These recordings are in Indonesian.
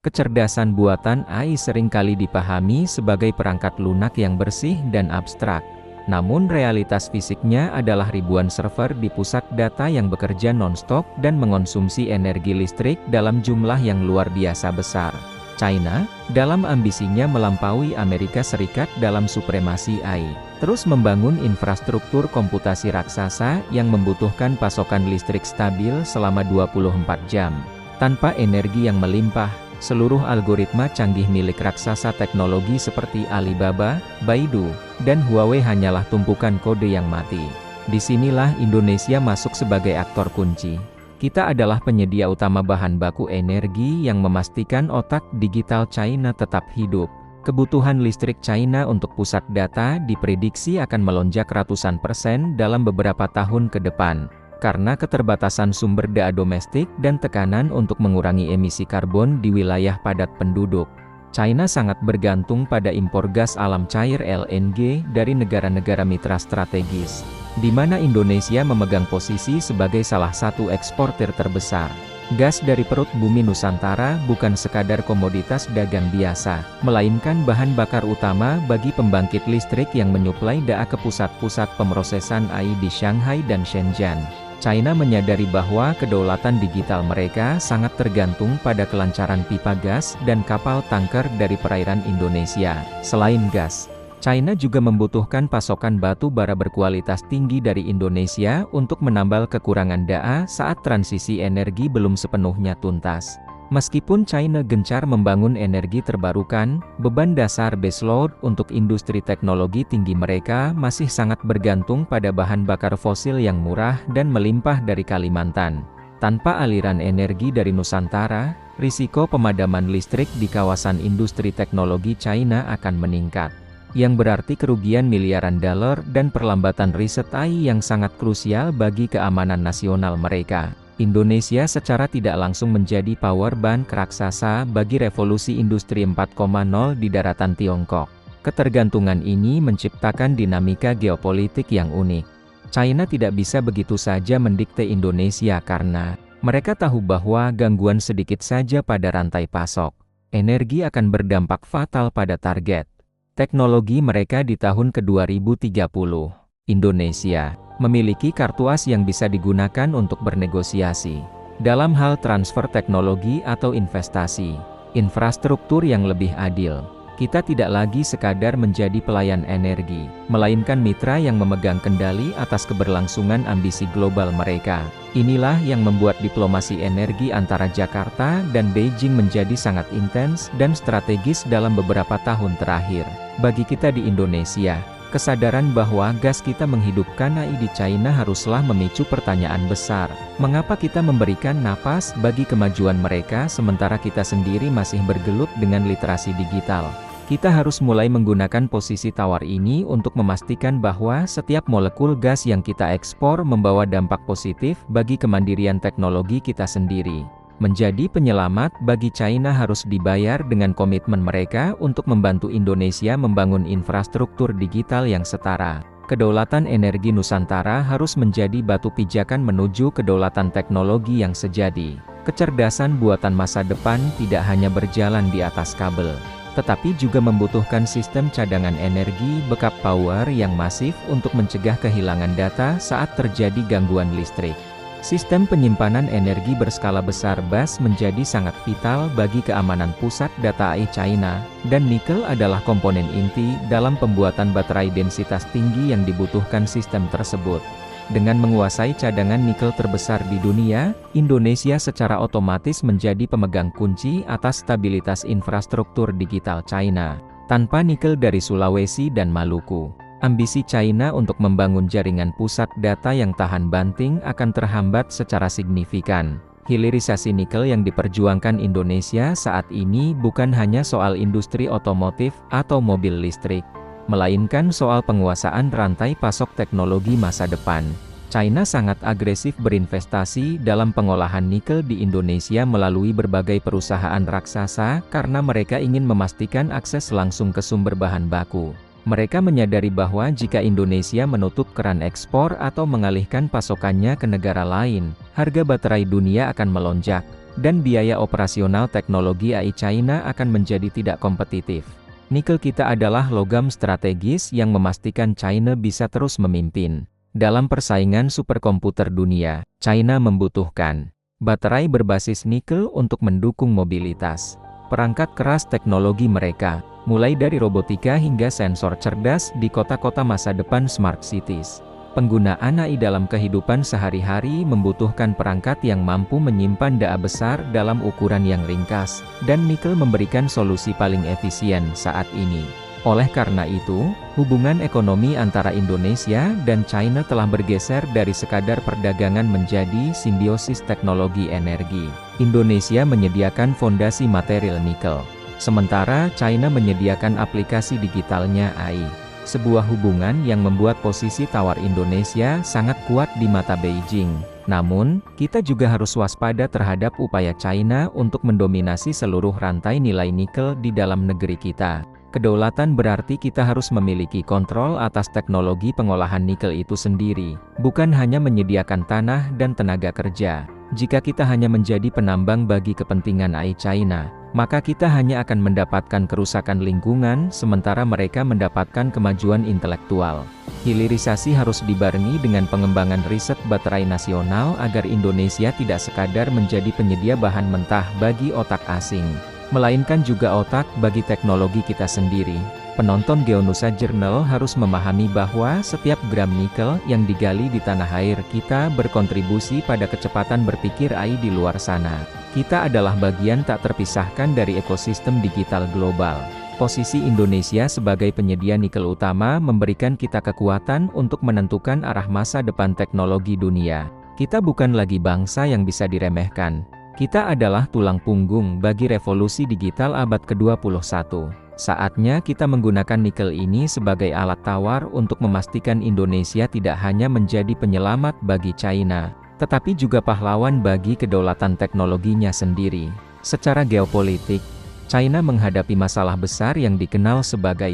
Kecerdasan buatan AI seringkali dipahami sebagai perangkat lunak yang bersih dan abstrak. Namun realitas fisiknya adalah ribuan server di pusat data yang bekerja non-stop dan mengonsumsi energi listrik dalam jumlah yang luar biasa besar. China, dalam ambisinya melampaui Amerika Serikat dalam supremasi AI, terus membangun infrastruktur komputasi raksasa yang membutuhkan pasokan listrik stabil selama 24 jam. Tanpa energi yang melimpah, seluruh algoritma canggih milik raksasa teknologi seperti Alibaba, Baidu, dan Huawei hanyalah tumpukan kode yang mati. Disinilah Indonesia masuk sebagai aktor kunci. Kita adalah penyedia utama bahan baku energi yang memastikan otak digital China tetap hidup. Kebutuhan listrik China untuk pusat data diprediksi akan melonjak ratusan persen dalam beberapa tahun ke depan, karena keterbatasan sumber daya domestik dan tekanan untuk mengurangi emisi karbon di wilayah padat penduduk. China sangat bergantung pada impor gas alam cair LNG dari negara-negara mitra strategis, di mana Indonesia memegang posisi sebagai salah satu eksportir terbesar. Gas dari perut bumi Nusantara bukan sekadar komoditas dagang biasa, melainkan bahan bakar utama bagi pembangkit listrik yang menyuplai daya ke pusat-pusat pemrosesan AI di Shanghai dan Shenzhen. China menyadari bahwa kedaulatan digital mereka sangat tergantung pada kelancaran pipa gas dan kapal tanker dari perairan Indonesia. Selain gas, China juga membutuhkan pasokan batu bara berkualitas tinggi dari Indonesia untuk menambal kekurangan daya saat transisi energi belum sepenuhnya tuntas. Meskipun China gencar membangun energi terbarukan, beban dasar baseload untuk industri teknologi tinggi mereka masih sangat bergantung pada bahan bakar fosil yang murah dan melimpah dari Kalimantan. Tanpa aliran energi dari Nusantara, risiko pemadaman listrik di kawasan industri teknologi China akan meningkat, yang berarti kerugian miliaran dolar dan perlambatan riset AI yang sangat krusial bagi keamanan nasional mereka. Indonesia secara tidak langsung menjadi power bank raksasa bagi revolusi industri 4.0 di daratan Tiongkok. Ketergantungan ini menciptakan dinamika geopolitik yang unik. China tidak bisa begitu saja mendikte Indonesia karena mereka tahu bahwa gangguan sedikit saja pada rantai pasok energi akan berdampak fatal pada target teknologi mereka di tahun ke-2030. Indonesia memiliki kartu as yang bisa digunakan untuk bernegosiasi dalam hal transfer teknologi atau investasi, infrastruktur yang lebih adil. Kita tidak lagi sekadar menjadi pelayan energi, melainkan mitra yang memegang kendali atas keberlangsungan ambisi global mereka. Inilah yang membuat diplomasi energi antara Jakarta dan Beijing menjadi sangat intens dan strategis dalam beberapa tahun terakhir. Bagi kita di Indonesia, kesadaran bahwa gas kita menghidupkan AI di China haruslah memicu pertanyaan besar. Mengapa kita memberikan napas bagi kemajuan mereka sementara kita sendiri masih bergelut dengan literasi digital? Kita harus mulai menggunakan posisi tawar ini untuk memastikan bahwa setiap molekul gas yang kita ekspor membawa dampak positif bagi kemandirian teknologi kita sendiri. Menjadi penyelamat bagi China harus dibayar dengan komitmen mereka untuk membantu Indonesia membangun infrastruktur digital yang setara. Kedaulatan energi Nusantara harus menjadi batu pijakan menuju kedaulatan teknologi yang sejati. Kecerdasan buatan masa depan tidak hanya berjalan di atas kabel, tetapi juga membutuhkan sistem cadangan energi backup power yang masif untuk mencegah kehilangan data saat terjadi gangguan listrik. Sistem penyimpanan energi berskala besar BAS menjadi sangat vital bagi keamanan pusat data AI China, dan nikel adalah komponen inti dalam pembuatan baterai densitas tinggi yang dibutuhkan sistem tersebut. Dengan menguasai cadangan nikel terbesar di dunia, Indonesia secara otomatis menjadi pemegang kunci atas stabilitas infrastruktur digital China. Tanpa nikel dari Sulawesi dan Maluku, ambisi China untuk membangun jaringan pusat data yang tahan banting akan terhambat secara signifikan. Hilirisasi nikel yang diperjuangkan Indonesia saat ini bukan hanya soal industri otomotif atau mobil listrik, melainkan soal penguasaan rantai pasok teknologi masa depan. China sangat agresif berinvestasi dalam pengolahan nikel di Indonesia melalui berbagai perusahaan raksasa karena mereka ingin memastikan akses langsung ke sumber bahan baku. Mereka menyadari bahwa jika Indonesia menutup keran ekspor atau mengalihkan pasokannya ke negara lain, harga baterai dunia akan melonjak. dan biaya operasional teknologi AI China akan menjadi tidak kompetitif. Nikel kita adalah logam strategis yang memastikan China bisa terus memimpin. Dalam persaingan superkomputer dunia, China membutuhkan baterai berbasis nikel untuk mendukung mobilitas. Perangkat keras teknologi mereka, mulai dari robotika hingga sensor cerdas di kota-kota masa depan smart cities. Penggunaan AI dalam kehidupan sehari-hari membutuhkan perangkat yang mampu menyimpan data besar dalam ukuran yang ringkas, dan nikel memberikan solusi paling efisien saat ini. Oleh karena itu, hubungan ekonomi antara Indonesia dan China telah bergeser dari sekadar perdagangan menjadi simbiosis teknologi energi. Indonesia menyediakan fondasi material nikel, sementara China menyediakan aplikasi digitalnya AI. Sebuah hubungan yang membuat posisi tawar Indonesia sangat kuat di mata Beijing. Namun, kita juga harus waspada terhadap upaya China untuk mendominasi seluruh rantai nilai nikel di dalam negeri kita. Kedaulatan berarti kita harus memiliki kontrol atas teknologi pengolahan nikel itu sendiri, bukan hanya menyediakan tanah dan tenaga kerja. Jika kita hanya menjadi penambang bagi kepentingan AI China, maka kita hanya akan mendapatkan kerusakan lingkungan, sementara mereka mendapatkan kemajuan intelektual. Hilirisasi harus dibarengi dengan pengembangan riset baterai nasional agar Indonesia tidak sekadar menjadi penyedia bahan mentah bagi otak asing, melainkan juga otak bagi teknologi kita sendiri. Penonton Geonusa Journal harus memahami bahwa setiap gram nikel yang digali di tanah air kita berkontribusi pada kecepatan berpikir AI di luar sana. Kita adalah bagian tak terpisahkan dari ekosistem digital global. Posisi Indonesia sebagai penyedia nikel utama memberikan kita kekuatan untuk menentukan arah masa depan teknologi dunia. Kita bukan lagi bangsa yang bisa diremehkan. Kita adalah tulang punggung bagi revolusi digital abad ke-21. Saatnya kita menggunakan nikel ini sebagai alat tawar untuk memastikan Indonesia tidak hanya menjadi penyelamat bagi China, tetapi juga pahlawan bagi kedaulatan teknologinya sendiri. Secara geopolitik, China menghadapi masalah besar yang dikenal sebagai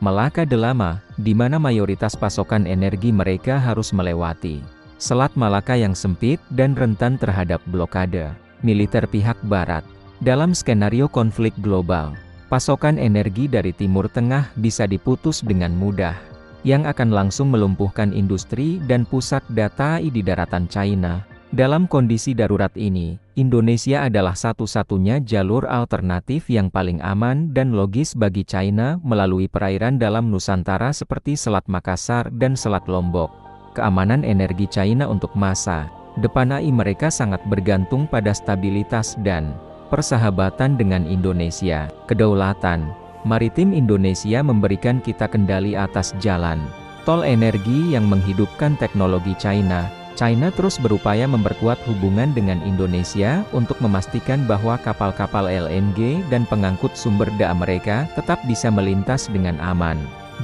Malacca Dilemma, di mana mayoritas pasokan energi mereka harus melewati Selat Malaka yang sempit dan rentan terhadap blokade militer pihak Barat. Dalam skenario konflik global, pasokan energi dari Timur Tengah bisa diputus dengan mudah, yang akan langsung melumpuhkan industri dan pusat data AI di daratan China. Dalam kondisi darurat ini, Indonesia adalah satu-satunya jalur alternatif yang paling aman dan logis bagi China melalui perairan dalam Nusantara seperti Selat Makassar dan Selat Lombok. Keamanan energi China untuk masa depan AI mereka sangat bergantung pada stabilitas dan persahabatan dengan Indonesia. Kedaulatan maritim Indonesia memberikan kita kendali atas jalan tol energi yang menghidupkan teknologi China. China terus berupaya memperkuat hubungan dengan Indonesia untuk memastikan bahwa kapal-kapal LNG dan pengangkut sumber daya mereka tetap bisa melintas dengan aman.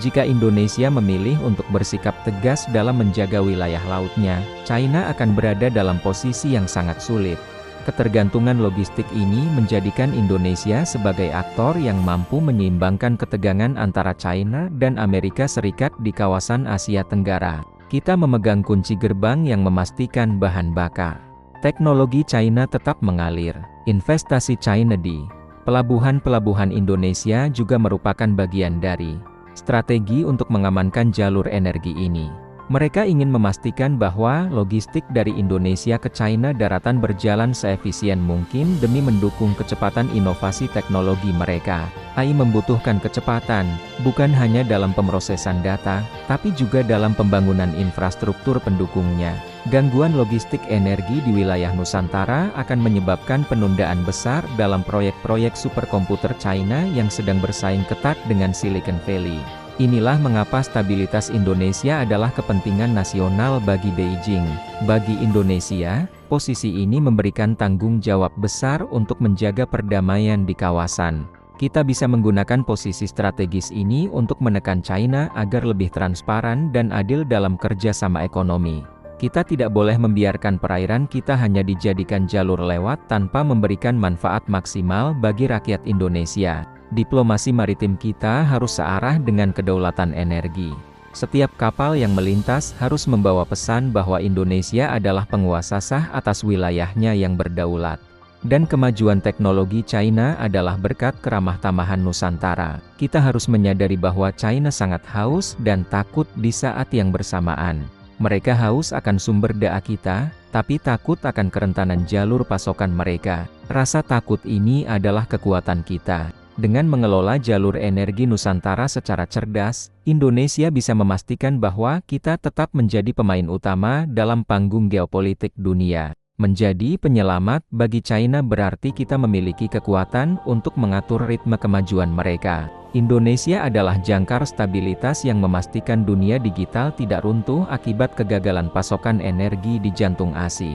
Jika Indonesia memilih untuk bersikap tegas dalam menjaga wilayah lautnya, China akan berada dalam posisi yang sangat sulit. Ketergantungan logistik ini menjadikan Indonesia sebagai aktor yang mampu menyeimbangkan ketegangan antara China dan Amerika Serikat di kawasan Asia Tenggara. Kita memegang kunci gerbang yang memastikan bahan bakar teknologi China tetap mengalir. Investasi China di pelabuhan-pelabuhan Indonesia juga merupakan bagian dari strategi untuk mengamankan jalur energi ini. Mereka ingin memastikan bahwa logistik dari Indonesia ke China daratan berjalan seefisien mungkin demi mendukung kecepatan inovasi teknologi mereka. AI membutuhkan kecepatan, bukan hanya dalam pemrosesan data, tapi juga dalam pembangunan infrastruktur pendukungnya. Gangguan logistik energi di wilayah Nusantara akan menyebabkan penundaan besar dalam proyek-proyek superkomputer China yang sedang bersaing ketat dengan Silicon Valley. Inilah mengapa stabilitas Indonesia adalah kepentingan nasional bagi Beijing. Bagi Indonesia, posisi ini memberikan tanggung jawab besar untuk menjaga perdamaian di kawasan. Kita bisa menggunakan posisi strategis ini untuk menekan China agar lebih transparan dan adil dalam kerjasama ekonomi. Kita tidak boleh membiarkan perairan kita hanya dijadikan jalur lewat tanpa memberikan manfaat maksimal bagi rakyat Indonesia. Diplomasi maritim kita harus searah dengan kedaulatan energi. Setiap kapal yang melintas harus membawa pesan bahwa Indonesia adalah penguasa sah atas wilayahnya yang berdaulat. Dan kemajuan teknologi China adalah berkat keramah tamahan Nusantara. Kita harus menyadari bahwa China sangat haus dan takut di saat yang bersamaan. Mereka haus akan sumber daya kita, tapi takut akan kerentanan jalur pasokan mereka. Rasa takut ini adalah kekuatan kita. Dengan mengelola jalur energi Nusantara secara cerdas, Indonesia bisa memastikan bahwa kita tetap menjadi pemain utama dalam panggung geopolitik dunia. Menjadi penyelamat bagi China berarti kita memiliki kekuatan untuk mengatur ritme kemajuan mereka. Indonesia adalah jangkar stabilitas yang memastikan dunia digital tidak runtuh akibat kegagalan pasokan energi di jantung Asia.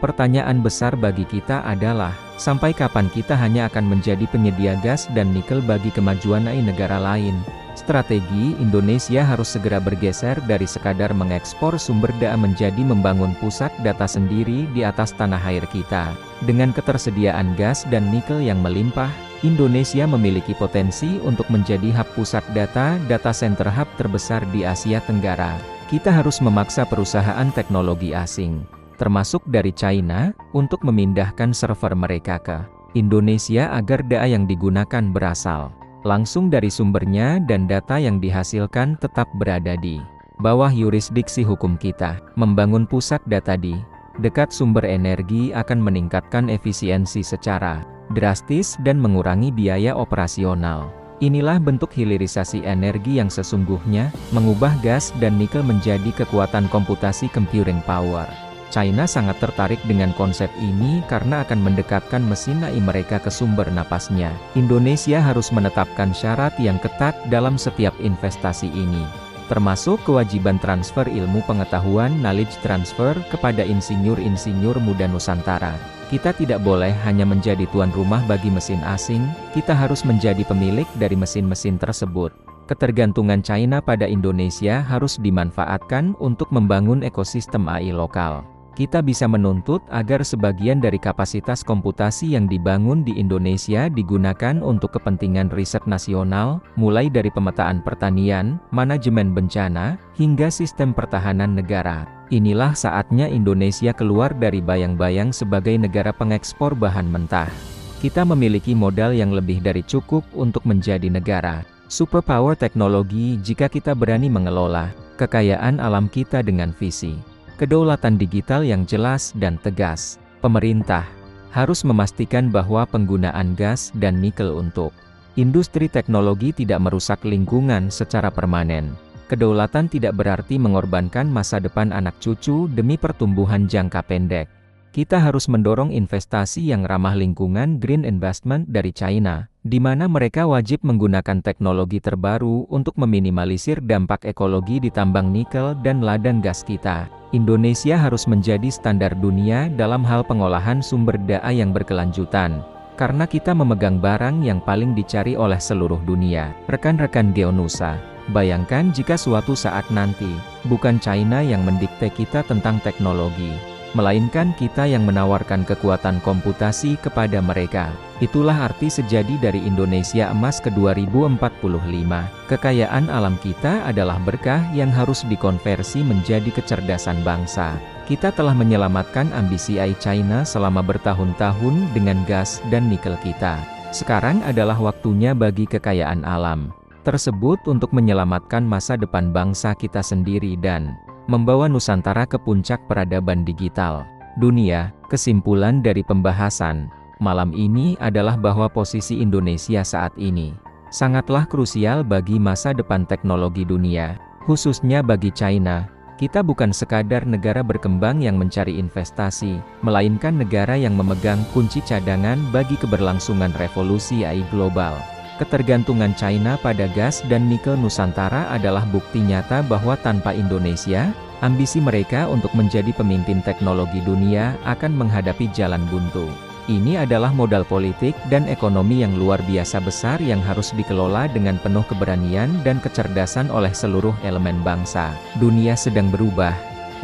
Pertanyaan besar bagi kita adalah, sampai kapan kita hanya akan menjadi penyedia gas dan nikel bagi kemajuan negara lain? Strategi Indonesia harus segera bergeser dari sekadar mengekspor sumber daya menjadi membangun pusat data sendiri di atas tanah air kita. Dengan ketersediaan gas dan nikel yang melimpah, Indonesia memiliki potensi untuk menjadi hub pusat data center hub terbesar di Asia Tenggara. Kita harus memaksa perusahaan teknologi asing, termasuk dari China, untuk memindahkan server mereka ke Indonesia agar data yang digunakan berasal langsung dari sumbernya dan data yang dihasilkan tetap berada di bawah yurisdiksi hukum kita. Membangun pusat data di dekat sumber energi akan meningkatkan efisiensi secara drastis dan mengurangi biaya operasional. Inilah bentuk hilirisasi energi yang sesungguhnya, mengubah gas dan nikel menjadi kekuatan komputasi computing power. China sangat tertarik dengan konsep ini karena akan mendekatkan mesin AI mereka ke sumber napasnya. Indonesia harus menetapkan syarat yang ketat dalam setiap investasi ini, termasuk kewajiban transfer ilmu pengetahuan knowledge transfer kepada insinyur-insinyur muda Nusantara. Kita tidak boleh hanya menjadi tuan rumah bagi mesin asing, kita harus menjadi pemilik dari mesin-mesin tersebut. Ketergantungan China pada Indonesia harus dimanfaatkan untuk membangun ekosistem AI lokal. Kita bisa menuntut agar sebagian dari kapasitas komputasi yang dibangun di Indonesia digunakan untuk kepentingan riset nasional, mulai dari pemetaan pertanian, manajemen bencana, hingga sistem pertahanan negara. Inilah saatnya Indonesia keluar dari bayang-bayang sebagai negara pengekspor bahan mentah. Kita memiliki modal yang lebih dari cukup untuk menjadi negara superpower teknologi jika kita berani mengelola kekayaan alam kita dengan visi kedaulatan digital yang jelas dan tegas. Pemerintah harus memastikan bahwa penggunaan gas dan nikel untuk industri teknologi tidak merusak lingkungan secara permanen. Kedaulatan tidak berarti mengorbankan masa depan anak cucu demi pertumbuhan jangka pendek. Kita harus mendorong investasi yang ramah lingkungan green investment dari China, di mana mereka wajib menggunakan teknologi terbaru untuk meminimalisir dampak ekologi di tambang nikel dan ladang gas kita. Indonesia harus menjadi standar dunia dalam hal pengolahan sumber daya yang berkelanjutan, karena kita memegang barang yang paling dicari oleh seluruh dunia. Rekan-rekan Geonusa, bayangkan jika suatu saat nanti, bukan China yang mendikte kita tentang teknologi, melainkan kita yang menawarkan kekuatan komputasi kepada mereka. Itulah arti sejati dari Indonesia Emas ke-2045. Kekayaan alam kita adalah berkah yang harus dikonversi menjadi kecerdasan bangsa. Kita telah menyelamatkan ambisi AI China selama bertahun-tahun dengan gas dan nikel kita. Sekarang adalah waktunya bagi kekayaan alam tersebut untuk menyelamatkan masa depan bangsa kita sendiri dan membawa Nusantara ke puncak peradaban digital dunia. Kesimpulan dari pembahasan malam ini adalah bahwa posisi Indonesia saat ini sangatlah krusial bagi masa depan teknologi dunia, khususnya bagi China. Kita bukan sekadar negara berkembang yang mencari investasi, melainkan negara yang memegang kunci cadangan bagi keberlangsungan revolusi AI global. Ketergantungan China pada gas dan nikel Nusantara adalah bukti nyata bahwa tanpa Indonesia, ambisi mereka untuk menjadi pemimpin teknologi dunia akan menghadapi jalan buntu. Ini adalah modal politik dan ekonomi yang luar biasa besar yang harus dikelola dengan penuh keberanian dan kecerdasan oleh seluruh elemen bangsa. Dunia sedang berubah,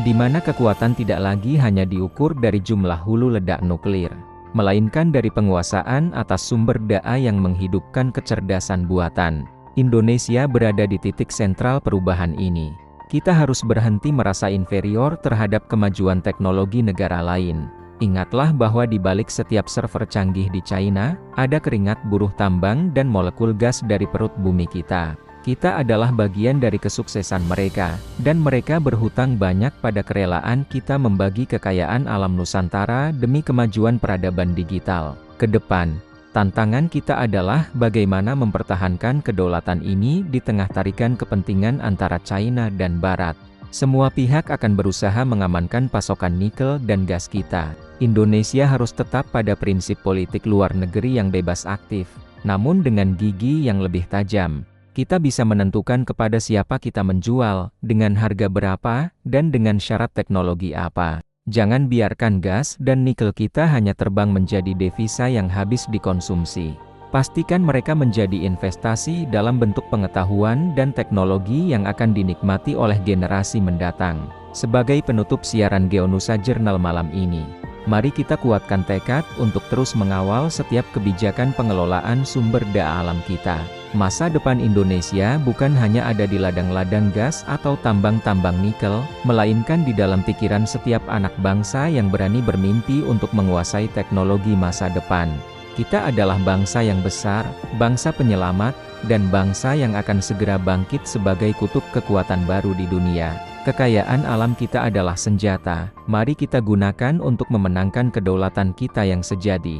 di mana kekuatan tidak lagi hanya diukur dari jumlah hulu ledak nuklir, melainkan dari penguasaan atas sumber daya yang menghidupkan kecerdasan buatan. Indonesia berada di titik sentral perubahan ini. Kita harus berhenti merasa inferior terhadap kemajuan teknologi negara lain. Ingatlah bahwa di balik setiap server canggih di China, ada keringat buruh tambang dan molekul gas dari perut bumi kita. Kita adalah bagian dari kesuksesan mereka, dan mereka berhutang banyak pada kerelaan kita membagi kekayaan alam Nusantara demi kemajuan peradaban digital. Kedepan, tantangan kita adalah bagaimana mempertahankan kedaulatan ini di tengah tarikan kepentingan antara China dan Barat. Semua pihak akan berusaha mengamankan pasokan nikel dan gas kita. Indonesia harus tetap pada prinsip politik luar negeri yang bebas aktif, namun dengan gigi yang lebih tajam. Kita bisa menentukan kepada siapa kita menjual, dengan harga berapa, dan dengan syarat teknologi apa. Jangan biarkan gas dan nikel kita hanya terbang menjadi devisa yang habis dikonsumsi. Pastikan mereka menjadi investasi dalam bentuk pengetahuan dan teknologi yang akan dinikmati oleh generasi mendatang. Sebagai penutup siaran Geonusa Jurnal malam ini, mari kita kuatkan tekad untuk terus mengawal setiap kebijakan pengelolaan sumber daya alam kita. Masa depan Indonesia bukan hanya ada di ladang-ladang gas atau tambang-tambang nikel, melainkan di dalam pikiran setiap anak bangsa yang berani bermimpi untuk menguasai teknologi masa depan. Kita adalah bangsa yang besar, bangsa penyelamat, dan bangsa yang akan segera bangkit sebagai kutub kekuatan baru di dunia. Kekayaan alam kita adalah senjata, mari kita gunakan untuk memenangkan kedaulatan kita yang sejati.